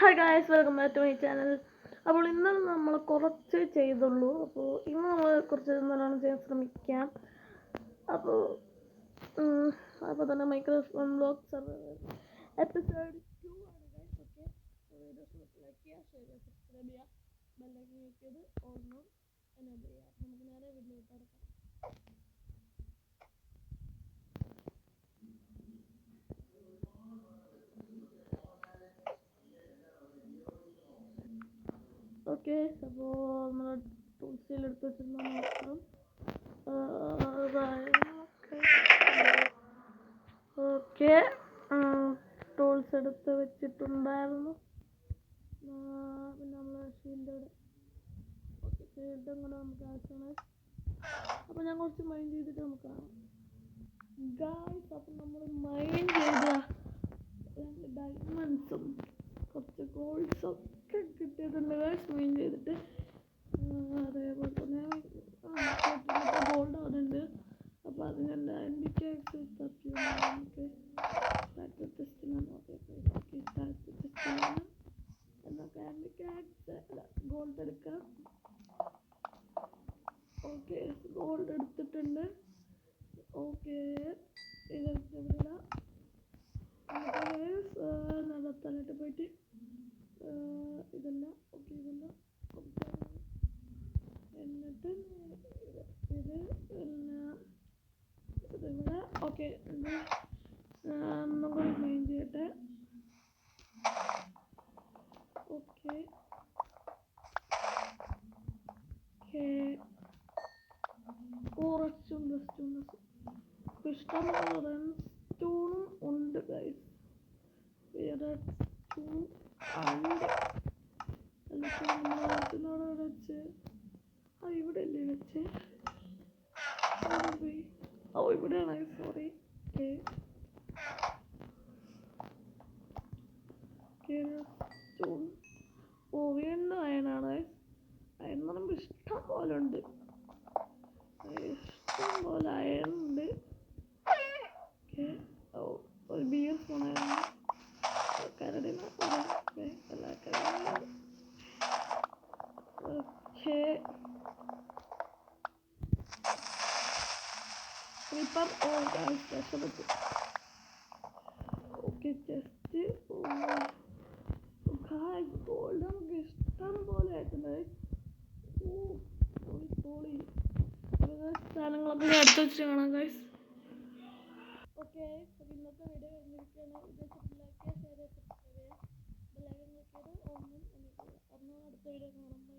Hi guys, welcome back to my channel. അപ്പോൾ ഇന്ന് നമ്മൾ കുറച്ച് ചെയ്തുള്ളൂ. അപ്പോൾ ഇന്ന് നമ്മൾ കുറച്ച് നല്ലോണം ചെയ്യാൻ ശ്രമിക്കാം. അപ്പോൾ അപ്പോൾ തന്നെ മൈക്രോഫോൺ ബ്ലോഗ് സർവൈവർ എപ്പിസോഡ് 2 ആണ് ഗായ്സ്. ഓക്കെ, വീഡിയോസ് ലൈക്ക് ചെയ്യുക, ഷെയർ ചെയ്യുക, സബ്സ്ക്രൈബ് ചെയ്യുക, ബെല്ലൈക്കൺ ക്ലിക്ക് ചെയ്ത് ഓൾമോ എനേബിൾ ചെയ്യുക. നമുക്ക് നേരെ വീഡിയോ എടുക്കാം. ഓക്കെ, അപ്പോൾ നമ്മൾ ടൂൾസിൽ എടുത്ത് വെച്ചിരുന്ന നോക്കാം. ഓക്കെ, ടൂൾസ് എടുത്ത് വെച്ചിട്ടുണ്ടായിരുന്നു. പിന്നെ നമ്മൾ ഷീൽഡ് കൂടെ നമുക്ക് ആവശ്യമാണ്. അപ്പോൾ ഞാൻ കുറച്ച് മൈൻഡ് ചെയ്തിട്ട് നമുക്ക് കാണാം ഗായ്സ്. അപ്പം നമ്മൾ മൈൻഡ് ചെയ്ത 2 ഡയമണ്ട്സും കുറച്ച് ഗോൾഡ്സും ഒക്കെ കിട്ടിയിട്ടുണ്ട് ഗായ്സ്. മൈൻഡ് ചെയ്തിട്ട് അതേപോലെ തന്നെ ഗോൾഡ് ആവുന്നുണ്ട്. അപ്പോൾ അത് ഞാൻ നമുക്ക് ഗോൾഡ് എടുക്കാം. ഓക്കെ, ഗോൾഡ് എടുത്തിട്ടുണ്ട്. ഓക്കെ, ഇതെടുത്തില്ല. നടത്താനായിട്ട് പോയിട്ട് ഇതല്ല. ഓക്കെ, ഇതല്ല. എന്നിട്ട് ഇത് ഇതിവിടെ. ഓക്കെ, ഒന്നുകൂടി മൈൻഡ് ചെയ്യട്ടെ. ഓക്കെ കുറച്ചുണ്ട് ഇഷ്ടം പോലെ സ്റ്റൂണും ഉണ്ട് ഗൈസ്. വേറെ സ്റ്റൂൺ ഉണ്ട്. നാട്ടിനോട് വെച്ച് ഇവിടെ അല്ലേ വെച്ച് പോയി. ഇവിടെയാണ്. സോറി. സ്റ്റൂൺ വീണ്ടും അയണാണ്. അയൺ എന്ന് പറയുമ്പോൾ ഇഷ്ടം പോലെ ഉണ്ട്. ഇഷ്ടം പോലെ അയണുണ്ട്. ഒരു ബിയർ ഫോണായിരുന്നു. ഇപ്പം രക്ഷപ്പെട്ടു. ഓക്കെ, ചെസ്റ്റ് ഗോൾഡ് നമുക്ക് ഇഷ്ടം പോലെ ആയിട്ടുണ്ട്. സാധനങ്ങളൊക്കെ ഞാൻ എടുത്ത് വെച്ചിട്ട് കാണാം ഗൈസ്. ഓക്കെ, ഇന്നത്തെ വീഡിയോ കഴിഞ്ഞിരിക്കുകയാണ്. ലൈക്ക് ചെയ്യുക, ഷെയർ ചെയ്യുക, സബ്സ്ക്രൈബ് ചെയ്യുക, ബെല്ലൈക്കൺ ക്ലിക്ക് ചെയ്ത് ഓൺ അടുത്ത വീഡിയോ കാണാം.